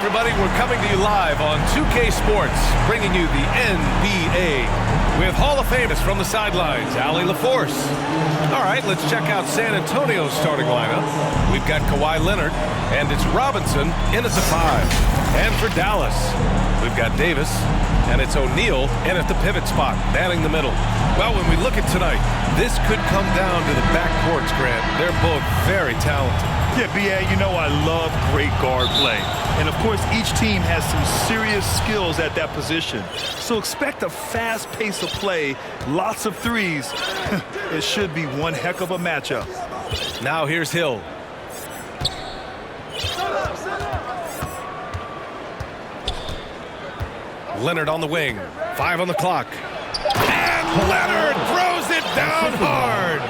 everybody. We're coming to you live on 2K Sports, bringing you the NBA with Hall of Famers from the sidelines, Allie LaForce. All right, let's check out San Antonio's starting lineup. We've got Kawhi Leonard, and it's Robinson in at the 5. And for Dallas, we've got Davis, and it's O'Neal in at the pivot spot, manning the middle. Well, when we look at tonight, this could come down to the backcourts, Grant. They're both very talented. Yeah, B.A., you know I love great guard play. And, of course, each team has some serious skills at that position. So expect a fast pace of play, lots of threes. It should be one heck of a matchup. Now here's Hill. Leonard on the wing. 5 on the clock. And Leonard throws it down hard.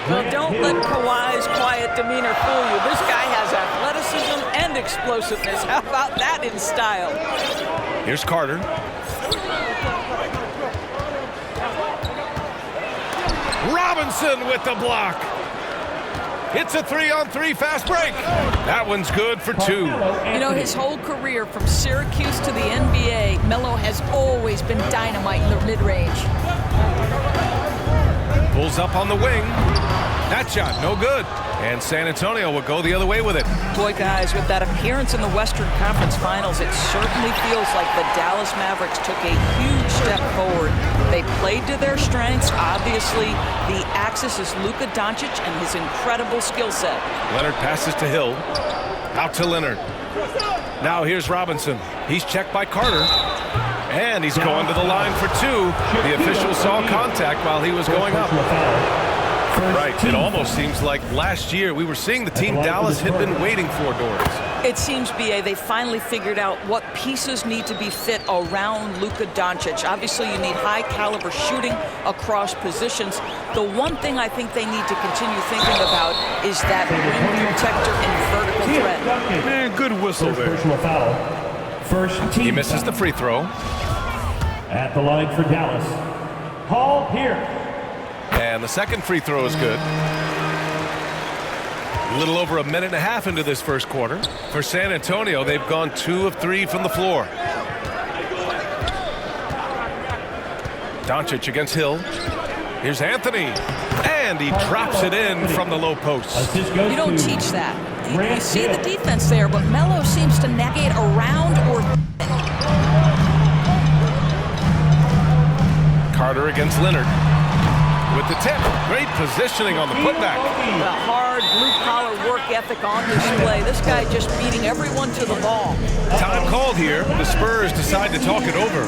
Well, don't let Kawhi's quiet demeanor fool you. This guy has athleticism and explosiveness. How about that in style? Here's Carter. Robinson with the block. It's a 3-on-3 fast break. That one's good for 2. You know, his whole career from Syracuse to the NBA, Melo has always been dynamite in the mid-range. Pulls up on the wing. That shot, no good. And San Antonio will go the other way with it. Boy, guys, with that appearance in the Western Conference Finals, it certainly feels like the Dallas Mavericks took a huge step forward. They played to their strengths. Obviously, the axis is Luka Doncic and his incredible skill set. Leonard passes to Hill. Out to Leonard. Now here's Robinson. He's checked by Carter. And he's going to the line for 2. The official saw contact while he was going up. Right, it almost seems like last year we were seeing the team Dallas had been waiting for, Doris. It seems, B.A., they finally figured out what pieces need to be fit around Luka Doncic. Obviously, you need high-caliber shooting across positions. The one thing I think they need to continue thinking about is that rim protector and vertical threat. Man, good whistle there. Personal foul. First team. He misses the free throw. At the line for Dallas, Hall here. And the second free throw is good. A little over a minute and a half into this first quarter. For San Antonio, they've gone 2 of 3 from the floor. Doncic against Hill. Here's Anthony. And he drops it in from the low post. You don't teach that. You see the defense there, but Melo seems to navigate around or... Carter against Leonard. With the tip. Great positioning on the putback. The hard blue-collar work ethic on display. This guy just beating everyone to the ball. Time called here. The Spurs decide to talk it over.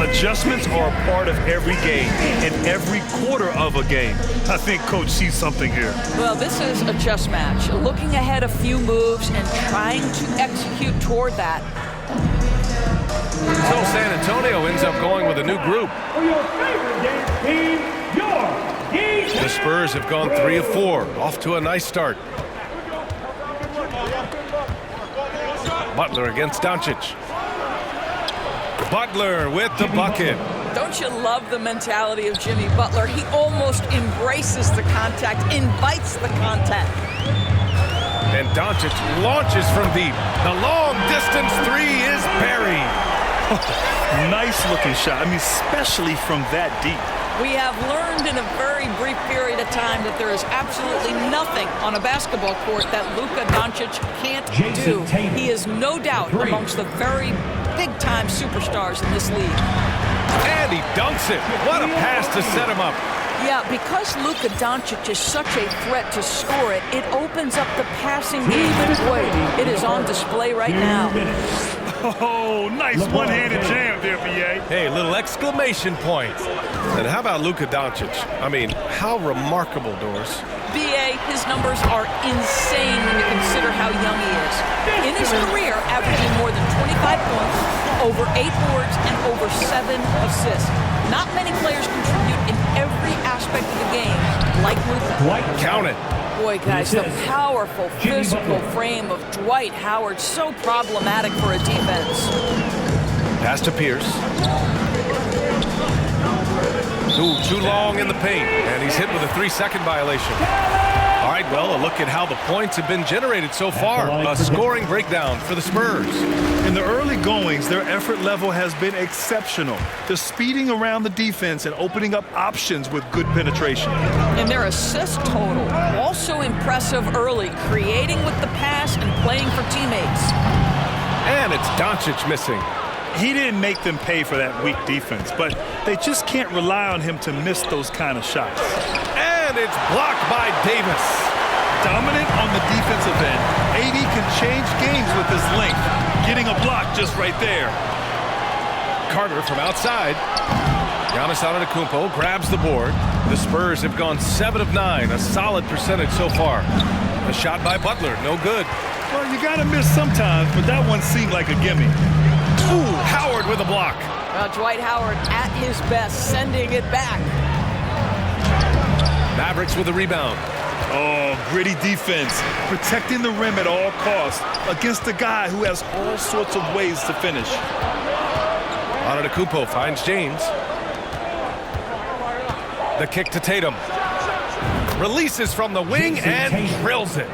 Adjustments are a part of every game and every quarter of a game. I think Coach sees something here. Well, this is a chess match. Looking ahead a few moves and trying to execute toward that. So San Antonio ends up going with a new group. For your favorite game team, the Spurs have gone 3 of 4, off to a nice start. Butler against Doncic. Butler with the bucket. Don't you love the mentality of Jimmy Butler? He almost embraces the contact, invites the contact. And Doncic launches from deep. The long distance 3 is buried. Nice looking shot. I mean, especially from that deep. We have learned in a very brief period of time that there is absolutely nothing on a basketball court that Luka Doncic can't do. He is no doubt amongst the very big-time superstars in this league. And he dunks it. What a pass to set him up. Yeah, because Luka Doncic is such a threat to score it, it opens up the passing game. And boy, it is on display right now. Oh, nice one-handed jam there, B.A. Hey, little exclamation point. And how about Luka Doncic? I mean, how remarkable, Doris. B.A., his numbers are insane when you consider how young he is. In his career, averaging more than 25 points, over 8 boards, and over 7 assists. Not many players contribute in every aspect of the game like Luka. Count it. Boy, guys, the powerful physical frame of Dwight Howard, so problematic for a defense. Pass to Pierce. Ooh, too long in the paint, and he's hit with a 3-second violation. All right, well, a look at how the points have been generated so far. A scoring breakdown for the Spurs. In the early goings, their effort level has been exceptional. They're speeding around the defense and opening up options with good penetration. And their assist total, also impressive early, creating with the pass and playing for teammates. And it's Doncic missing. He didn't make them pay for that weak defense, but they just can't rely on him to miss those kind of shots. And it's blocked by Davis. Dominant on the defensive end, AD can change games with his length. Getting a block just right there. Carter from outside. Giannis Antetokounmpo grabs the board. The Spurs have gone 7 of 9, a solid percentage so far. A shot by Butler, no good. Well, you got to miss sometimes, but that one seemed like a gimme. Ooh, Howard with a block. Well, Dwight Howard at his best, sending it back. Mavericks with a rebound. Oh, gritty defense, protecting the rim at all costs against a guy who has all sorts of ways to finish. Antetokounmpo finds James. The kick to Tatum. Releases from the wing and drills it.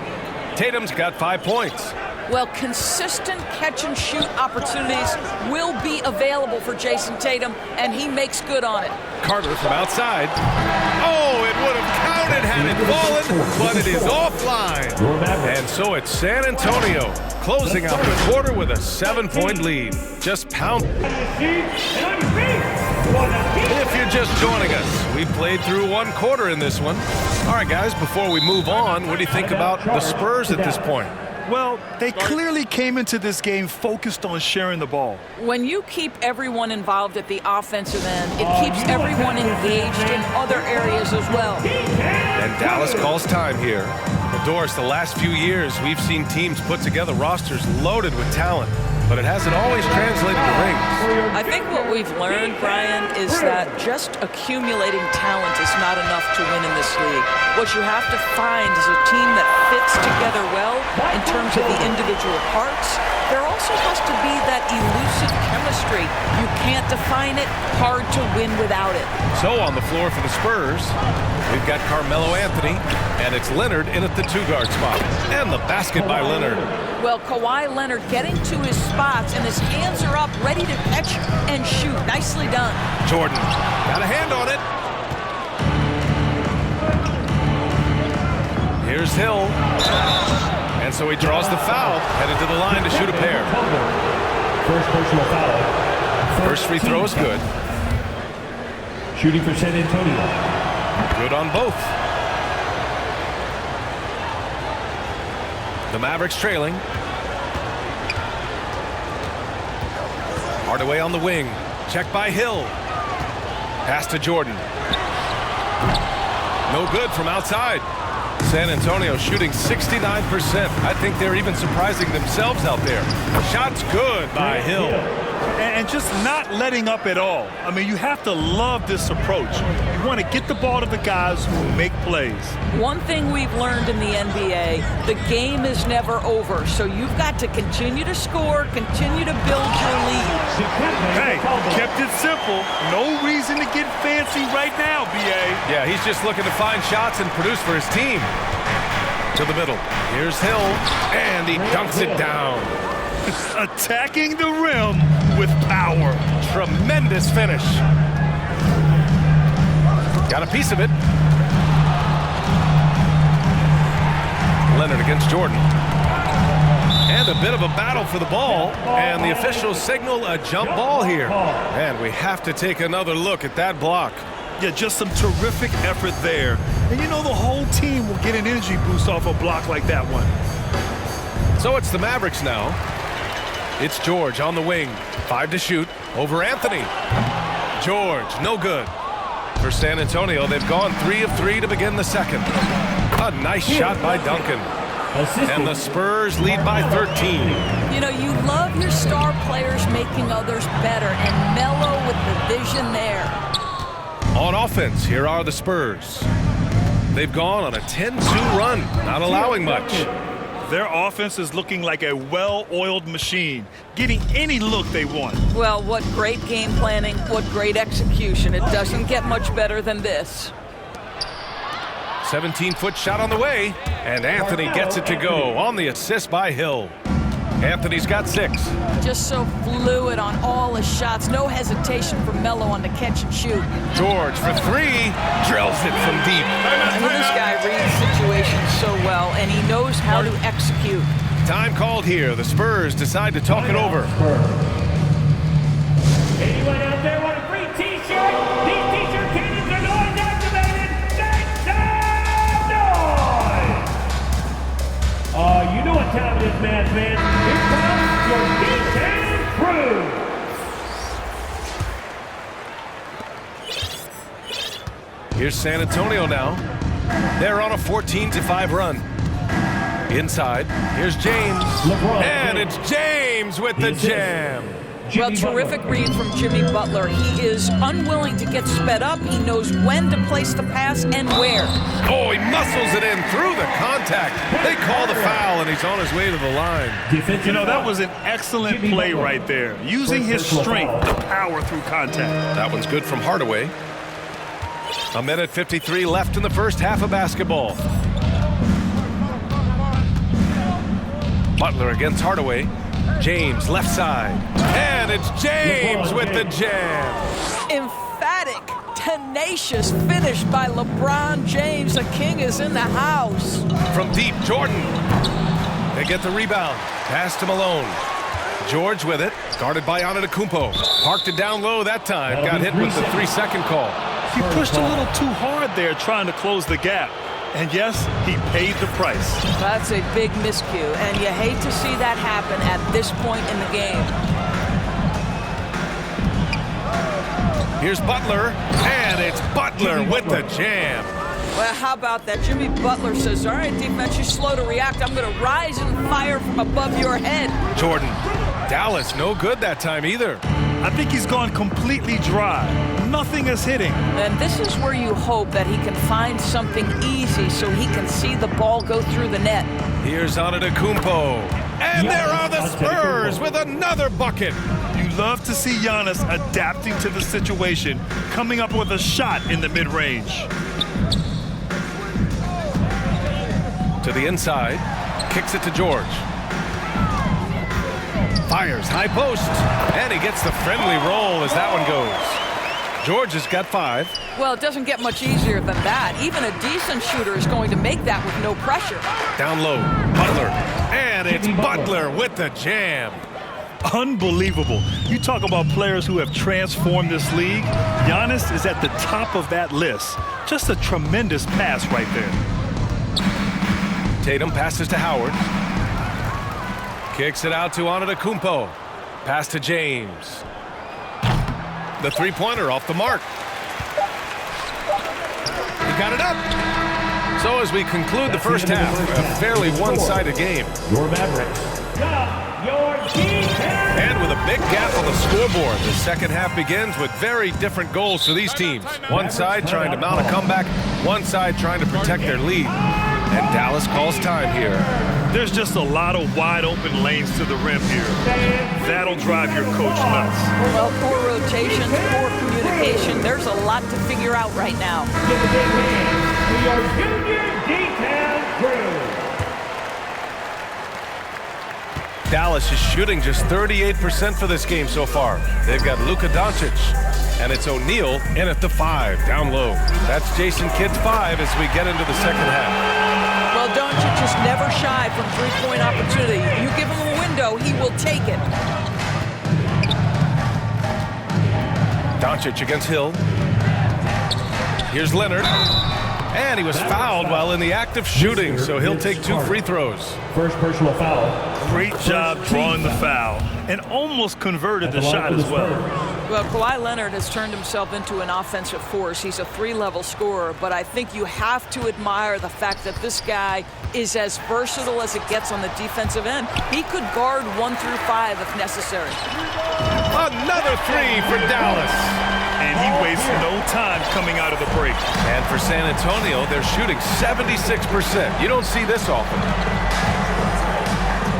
Tatum's got 5 points. Well, consistent catch-and-shoot opportunities will be available for Jason Tatum, and he makes good on it. Carter from outside. Oh, it would have counted had it fallen, but it is offline. And so it's San Antonio closing out the quarter with a 7-point lead. Just pound. If you're just joining us, we played through 1 quarter in this one. All right, guys, before we move on, what do you think about the Spurs at this point? Well, they clearly came into this game focused on sharing the ball. When you keep everyone involved at the offensive end, it keeps everyone engaged in other areas as well. And Dallas calls time here. Well, Doris, the last few years, we've seen teams put together rosters loaded with talent, but it hasn't always translated to rings. I think what we've learned, Brian, is that just accumulating talent is not enough to win in this league. What you have to find is a team that fits together well in terms of the individual parts. There also has to be that elusive chemistry. You can't define it, hard to win without it. So on the floor for the Spurs, we've got Carmelo Anthony, and it's Leonard in at the 2-guard spot. And the basket by Leonard. Well, Kawhi Leonard getting to his spots, and his hands are up, ready to catch and shoot. Nicely done. Jordan got a hand on it. Here's Hill. And so he draws the foul, headed to the line to shoot a pair. First personal foul. First free throw is good. Shooting for San Antonio. Good on both. The Mavericks trailing. Hardaway on the wing. Check by Hill. Pass to Jordan. No good from outside. San Antonio shooting 69%. I think they're even surprising themselves out there. Shot's good by Hill. And just not letting up at all. I mean, you have to love this approach. You want to get the ball to the guys who make plays. One thing we've learned in the NBA, the game is never over. So you've got to continue to score, continue to build your lead. Hey, kept it simple. No reason to get fancy right now, B.A. Yeah, he's just looking to find shots and produce for his team. To the middle. Here's Hill, and he dunks it down. Attacking the rim with power. Tremendous finish. Got a piece of it. Leonard against Jordan. And a bit of a battle for the ball. And the officials signal a jump ball here. And we have to take another look at that block. Yeah, just some terrific effort there. And you know the whole team will get an energy boost off a block like that one. So it's the Mavericks now. It's George on the wing. 5 to shoot over Anthony. George, no good. For San Antonio, they've gone 3 of 3 to begin the second. A nice shot by Duncan. And the Spurs lead by 13. You know, you love your star players making others better, and Melo with the vision there. On offense, here are the Spurs. They've gone on a 10-2 run, not allowing much. Their offense is looking like a well-oiled machine, getting any look they want. Well, what great game planning, what great execution. It doesn't get much better than this. 17-foot shot on the way, and Anthony gets it to go on the assist by Hill. Anthony's got 6. Just so fluid on all his shots. No hesitation for Melo on the catch and shoot. George for 3, drills it from deep. I mean, this guy reads situations so well, and he knows how to execute. Time called here. The Spurs decide to talk it over. Anyone out there want a free t-shirt? These t-shirt cannons are noise activated. Make some noise! You know what time it is, Mavs fans. Here comes your D-Town crew. Here's San Antonio now. They're on a 14-5 run. Inside, here's James. And it's James with the jam. Well, terrific read from Jimmy Butler. He is unwilling to get sped up. He knows when to place the pass and where. Oh, he muscles it in through the contact. They call the foul, and he's on his way to the line. You know, that was an excellent play right there. Using his strength to power through contact. That one's good from Hardaway. 1:53 left in the first half of basketball. Butler against Hardaway. James left side. And it's James with the jam. Emphatic, tenacious finish by LeBron James. The king is in the house. From deep, Jordan. They get the rebound. Pass to Malone. George with it. Guarded by Antetokounmpo. Parked it down low that time. Got hit with the 3-second call. He pushed a little too hard there trying to close the gap. And yes, he paid the price. That's a big miscue, and you hate to see that happen at this point in the game. Here's Butler, and it's Butler with the jam. Well, how about that? Jimmy Butler says, all right, defense, you're slow to react. I'm going to rise and fire from above your head. Jordan. Dallas, no good that time either. I think he's gone completely dry. Nothing is hitting. And this is where you hope that he can find something easy so he can see the ball go through the net. Here's Antetokounmpo. And there are the Spurs with another bucket. You love to see Giannis adapting to the situation, coming up with a shot in the mid-range. To the inside. Kicks it to George. Fires high post. And he gets the friendly roll as that one goes. George has got 5. Well, it doesn't get much easier than that. Even a decent shooter is going to make that with no pressure. Down low, Butler. And it's Butler with the jam. Unbelievable. You talk about players who have transformed this league. Giannis is at the top of that list. Just a tremendous pass right there. Tatum passes to Howard. Kicks it out to Antetokounmpo. Pass to James. The three-pointer off the mark. He got it up. So as we conclude the first half, a fairly one-sided game. Your Mavericks. Your D-Town. And with a big gap on the scoreboard, the second half begins with very different goals for these teams. One side trying to mount a comeback, one side trying to protect their lead. And Dallas calls time here. There's just a lot of wide open lanes to the rim here. That'll drive your coach nuts. Well, poor rotation, poor communication. There's a lot to figure out right now. Give a big hand to your junior D-Town crew. Dallas is shooting just 38% for this game so far. They've got Luka Doncic, and it's O'Neal in at the 5, down low. That's Jason Kidd's 5 as we get into the second half. Well, Doncic just never shy from three-point opportunity. You give him a window, he will take it. Doncic against Hill. Here's Leonard. And he was fouled while in the act of shooting, so he'll take 2 free throws. First personal foul. Great job drawing the foul and almost converted the shot as well. Well, Kawhi Leonard has turned himself into an offensive force. He's a 3-level scorer, but I think you have to admire the fact that this guy is as versatile as it gets on the defensive end. He could guard 1 through 5 if necessary. Another 3 for Dallas. And he wastes no time coming out of the break. And for San Antonio, they're shooting 76%. You don't see this often.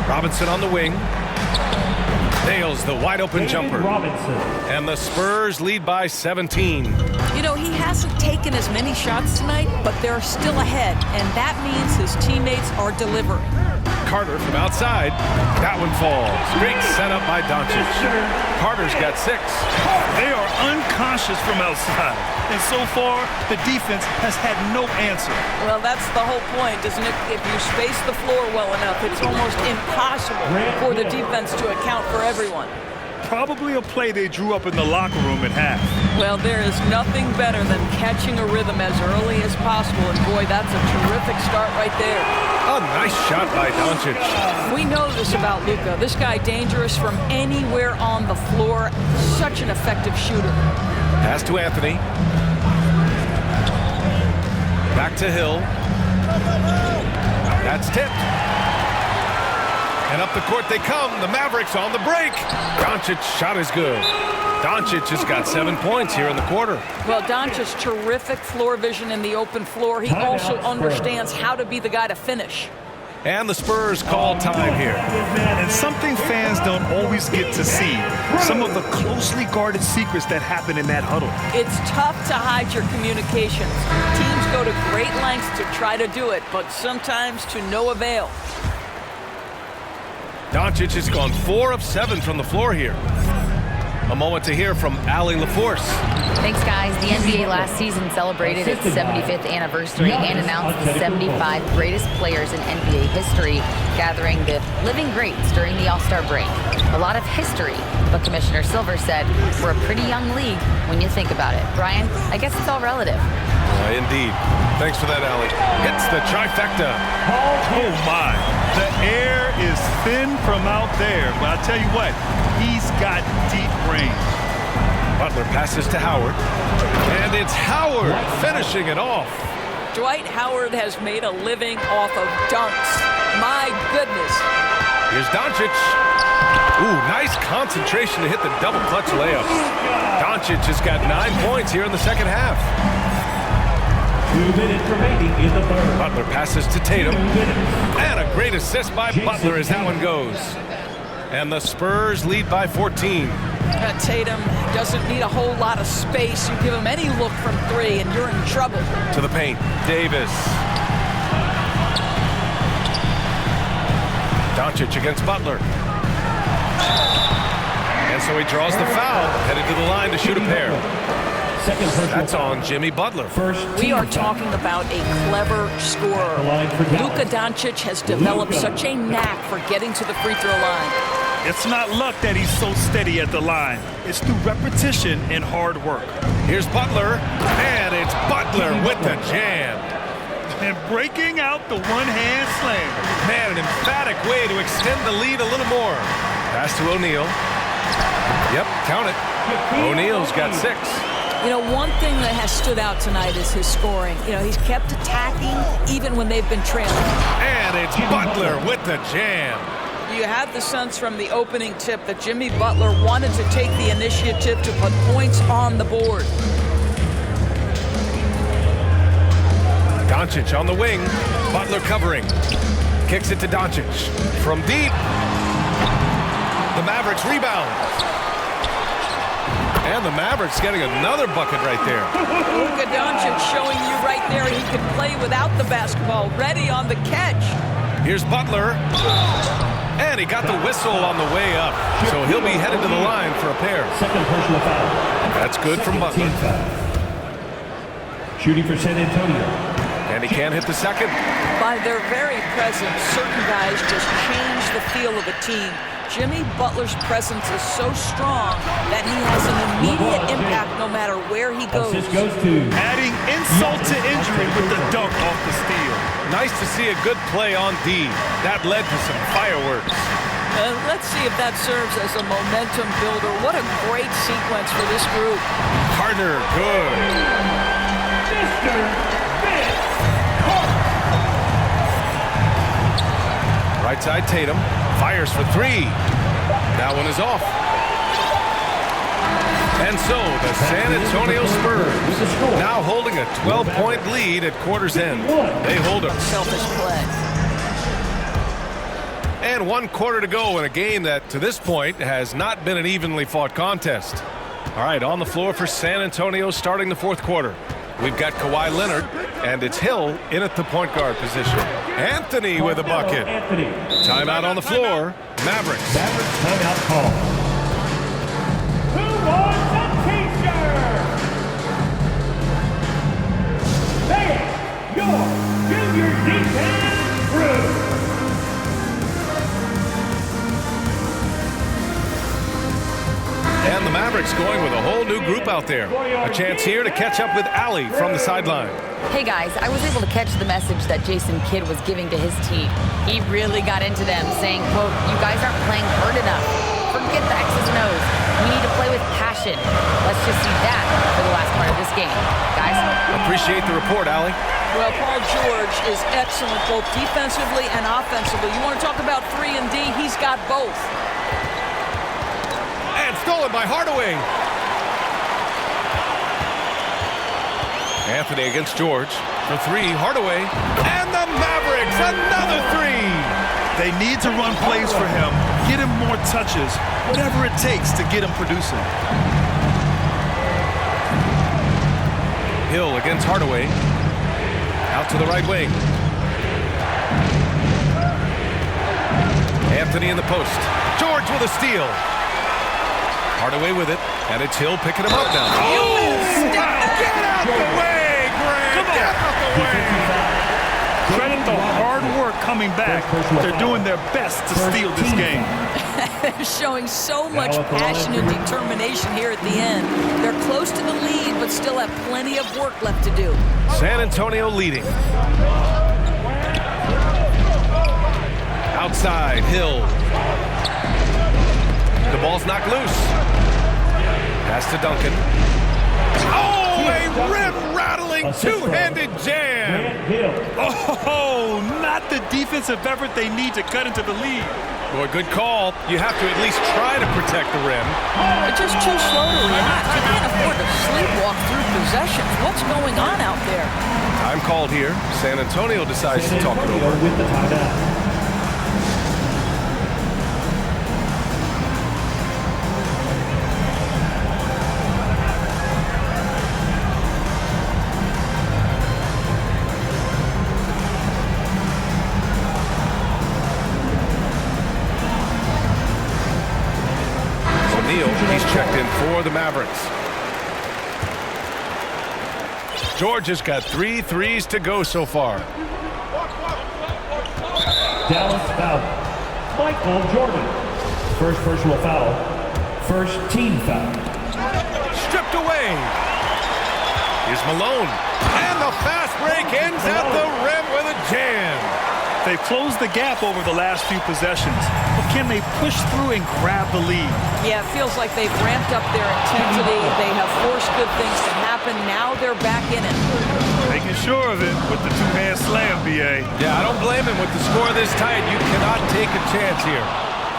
Robinson on the wing. nails the wide-open jumper. Robinson. And the Spurs lead by 17. You know, he hasn't taken as many shots tonight, but they're still ahead, and that means his teammates are delivering. Carter from outside. That one falls. Great setup by Doncic. Carter's got 6. They are unconscious from outside. And so far, the defense has had no answer. Well, that's the whole point, isn't it? If you space the floor well enough, it's almost impossible for the defense to account for everyone. Probably a play they drew up in the locker room at half. Well, there is nothing better than catching a rhythm as early as possible, and boy, that's a terrific start right there. A nice shot by Doncic. We know this about Luka. This guy dangerous from anywhere on the floor. Such an effective shooter. Pass to Anthony. Back to Hill. That's tipped. And up the court they come. The Mavericks on the break. Doncic's shot is good. Doncic has got 7 points here in the quarter. Well, Doncic's terrific floor vision in the open floor. He also understands how to be the guy to finish. And the Spurs call time here. And something fans don't always get to see. Some of the closely guarded secrets that happen in that huddle. It's tough to hide your communications. Teams go to great lengths to try to do it, but sometimes to no avail. Doncic has gone 4 of 7 from the floor here. A moment to hear from Allie LaForce. Thanks, guys. The NBA last season celebrated its 75th anniversary and announced the 75 greatest players in NBA history, gathering the living greats during the All-Star break. A lot of history, but Commissioner Silver said we're a pretty young league when you think about it. Brian, I guess it's all relative. Indeed. Thanks for that, Allie. Hits the trifecta. Oh, my. The air is thin from out there. But I'll tell you what, he's got deep range. Butler passes to Howard. And it's Howard finishing it off. Dwight Howard has made a living off of dunks. My goodness. Here's Doncic. Ooh, nice concentration to hit the double clutch layup. Doncic has got 9 points here in the second half. 2 minutes remaining in the third. Butler passes to Tatum. 2 minutes. And a great assist by Butler as that one goes. And the Spurs lead by 14. Tatum doesn't need a whole lot of space. You give him any look from 3 and you're in trouble. To the paint. Davis. Doncic against Butler. And so he draws the foul, headed to the line to shoot a pair. That's on Jimmy Butler. We are talking about a clever scorer. Luka Doncic has developed such a knack for getting to the free throw line. It's not luck that he's so steady at the line. It's through repetition and hard work. Here's Butler, and it's Butler with the jam. And breaking out the one-hand slam. Man, an emphatic way to extend the lead a little more. Pass to O'Neal. Yep, count it. O'Neal's got 6. You know, one thing that has stood out tonight is his scoring. You know, he's kept attacking even when they've been trailing. And it's Butler with the jam. You had the sense from the opening tip that Jimmy Butler wanted to take the initiative to put points on the board. Doncic on the wing. Butler covering. Kicks it to Doncic. From deep. The Mavericks rebound. And the Mavericks getting another bucket right there. Luka Doncic showing you right there he can play without the basketball. Ready on the catch. Here's Butler. And he got the whistle on the way up. So he'll be headed to the line for a pair. Second personal foul. That's good from Butler. Shooting for San Antonio. And he can't hit the second. By their very presence, certain guys just change the feel of a team. Jimmy Butler's presence is so strong that he has an immediate impact no matter where he goes. Assist goes to Adding insult to injury with the dunk off the steal. Nice to see a good play on D. That led to some fireworks. Let's see if that serves as a momentum builder. What a great sequence for this group. Carter, good. Mr. Vince Carter. Right side Tatum. Fires for 3. That one is off. And so the San Antonio Spurs now holding a 12-point lead at quarter's end. They hold it. Selfish play. And 1 quarter to go in a game that, to this point, has not been an evenly fought contest. All right, on the floor for San Antonio starting the 4th quarter. We've got Kawhi Leonard, and it's Hill in at the point guard position. Anthony with a bucket. Timeout on the floor. Mavericks. Mavericks timeout call. Who wants a t-shirt? Say it. Your junior defense crew. And the Mavericks going with a whole new group out there. A chance here to catch up with Allie from the sideline. Hey guys, I was able to catch the message that Jason Kidd was giving to his team. He really got into them, saying, quote, "You guys aren't playing hard enough. Forget the X's and O's. We need to play with passion." Let's just see that for the last part of this game. Guys? Appreciate the report, Allie. Well, Paul George is excellent both defensively and offensively. You want to talk about 3 and D? He's got both. And stolen by Hardaway. Anthony against George for 3. Hardaway. And the Mavericks, another 3. They need to run plays for him, get him more touches, whatever it takes to get him producing. Hill against Hardaway. Out to the right wing. Anthony in the post. George with a steal. Hardaway with it, and it's Hill picking him up now. Oh! Get out the way, Grant! Get out the way! Credit the hard work coming back. They're doing their best to steal this game. They're showing so much passion and determination here at the end. They're close to the lead, but still have plenty of work left to do. San Antonio leading. Outside, Hill. The ball's knocked loose. Pass to Duncan. Oh, a rim-rattling two-handed jam. Oh, not the defensive effort they need to cut into the lead. Boy, good call. You have to at least try to protect the rim. They're just too slow to react. You can't afford to sleepwalk through possessions. What's going on out there? Time called here. San Antonio decides to talk it over. With the timeout. He's checked in for the Mavericks. George has got 3 threes to go so far. Dallas foul. Michael Jordan. First personal foul. First team foul. Stripped away. Here's Malone. And the fast break ends at the rim with a jam. They've closed the gap over the last few possessions, but can they push through and grab the lead? Yeah, it feels like they've ramped up their intensity. They have forced good things to happen. Now they're back in it. Making sure of it with the two-man slam, B.A. Yeah, I don't blame him with the score this tight. You cannot take a chance here.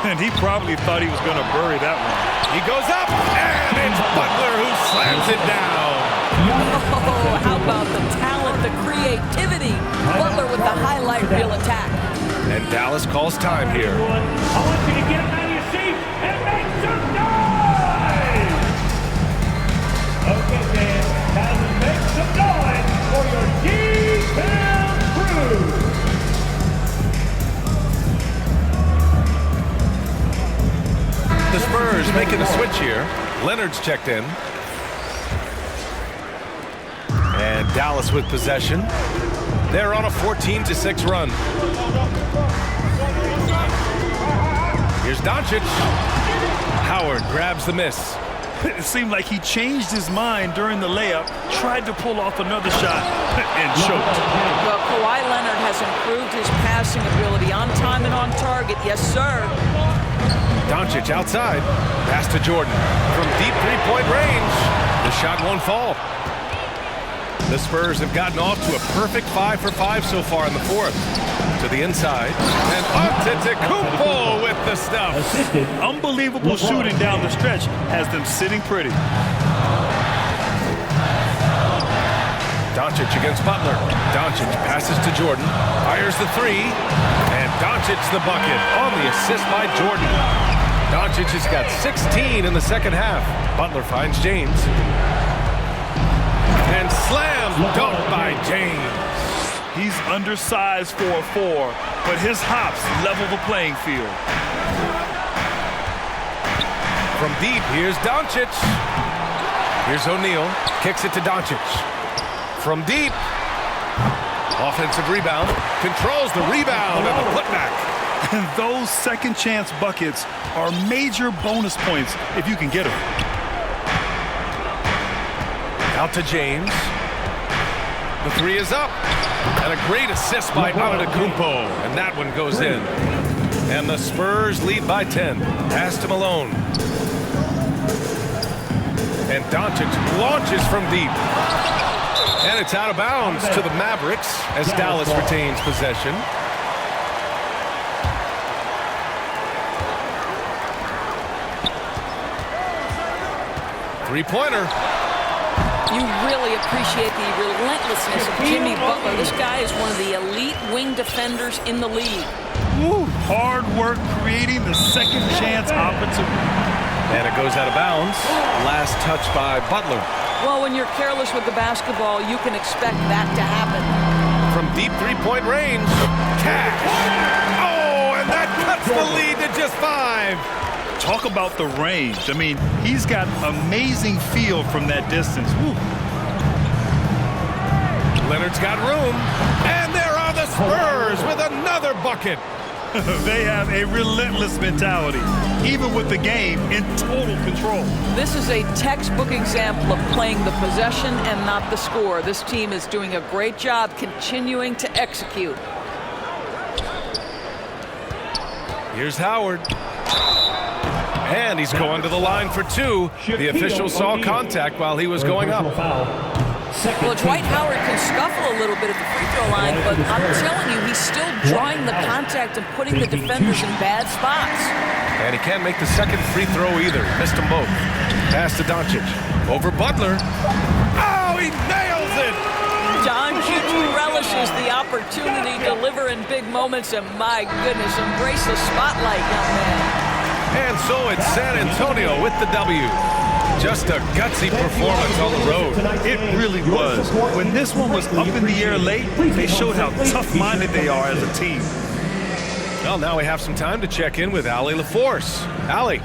And he probably thought he was going to bury that one. He goes up, and it's Butler who slams it down. Oh, how about the talent, the creativity? Butler with the highlight reel attack. And Dallas calls time here. I want you to get out of your seat and make some noise! Okay, man. Time to make some noise for your defense crew! The Spurs making a switch here. Leonard's checked in. And Dallas with possession. They're on a 14-6 run. Here's Doncic. Howard grabs the miss. It seemed like he changed his mind during the layup, tried to pull off another shot, and choked. Well, Kawhi Leonard has improved his passing ability on time and on target. Yes, sir. Doncic outside. Pass to Jordan. From deep three-point range. The shot won't fall. The Spurs have gotten off to a perfect 5 for 5 so far in the 4th. To the inside. And Antetokounmpo with the stuff. Unbelievable shooting down the stretch has them sitting pretty. Doncic against Butler. Doncic passes to Jordan. Fires the 3. And Doncic the bucket on the assist by Jordan. Doncic has got 16 in the second half. Butler finds James. And slam dunk by James. He's undersized for a 4, but his hops level the playing field. From deep, here's Doncic. Here's O'Neal. Kicks it to Doncic. From deep. Offensive rebound. Controls the rebound and the putback. And those second chance buckets are major bonus points if you can get them. Out to James. The 3 is up. And a great assist by Antetokounmpo. And that one goes in. And the Spurs lead by 10. Pass to Malone. And Doncic launches from deep. And it's out of bounds to the Mavericks as Dallas retains possession. Three-pointer. You really appreciate the relentlessness of Jimmy Butler. This guy is one of the elite wing defenders in the league. Woo. Hard work creating the second chance opportunity. And it goes out of bounds. Last touch by Butler. Well, when you're careless with the basketball, you can expect that to happen. From deep three-point range, Cash. Oh, and that cuts the lead to just 5. Talk about the range. I mean, he's got amazing feel from that distance. Woo. Leonard's got room. And there are the Spurs with another bucket. They have a relentless mentality, even with the game in total control. This is a textbook example of playing the possession and not the score. This team is doing a great job continuing to execute. Here's Howard. And he's going to the line for 2. The official saw contact while he was going up. Well, Dwight Howard can scuffle a little bit at the free throw line, but I'm telling you, he's still drawing the contact and putting the defenders in bad spots. And he can't make the second free throw either. Missed them both. Pass to Doncic. Over Butler. Oh, he nails it! Doncic relishes the opportunity to deliver in big moments, and my goodness, embrace the spotlight, young man. And so it's San Antonio with the W. Just a gutsy performance on the road. It really was. When this one was up in the air late, they showed how tough-minded they are as a team. Well, now we have some time to check in with Allie LaForce. Allie.